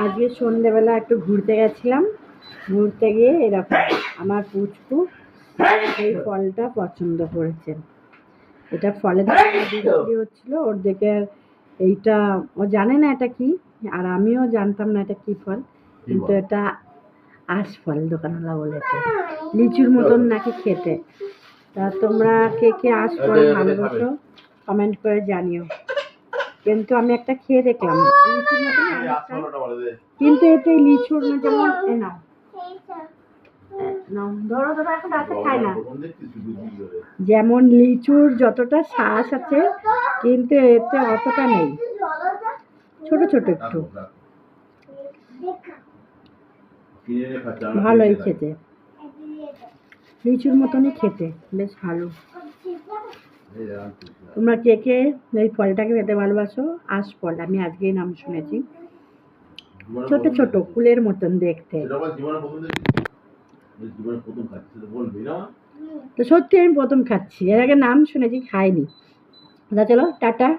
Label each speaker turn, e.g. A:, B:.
A: আজকে সন্ধ্যেবেলা একটু ঘুরতে গেছিলাম, ঘুরতে গিয়ে এরকম আমার পুচকু এই ফলটা পছন্দ করেছে। এটা ফলের দোকানে বিক্রি হচ্ছিল, ওর দেখে এইটা ও জানে না এটা কি, আর আমিও জানতাম না এটা কি ফল, কিন্তু এটা আঁশফল দোকানওয়ালা বলেছে, লিচুর মতন নাকি খেতে। তা তোমরা কে কে আঁশফল ভালোবাসো কমেন্ট করে জানিও। কিন্তু আমি একটা খেয়ে দেখলাম লিচুর মতন অনেকটা, কিন্তু এতে লিচুর না, যেমন এ নাও নাও ধরো ধরো, এখন রাতে খায় না, যেমন লিচুর যতটা শ্বাস আছে কিন্তু এতে অতটা নেই, ছোট ছোট একটু, ভালোই খেতে, লিচুর মতনই খেতে, বেশ ভালো। তোমরা কে কে এই ফলটাকে খেতে ভালোবাসো? আঁশফল, আমি আজকেই নাম শুনেছি, ছোট ছোট ফুলের মতন দেখতে। তো সত্যি আমি প্রথম খাচ্ছি, এর আগে নাম শুনেছি, খাইনি। চলো টাটা।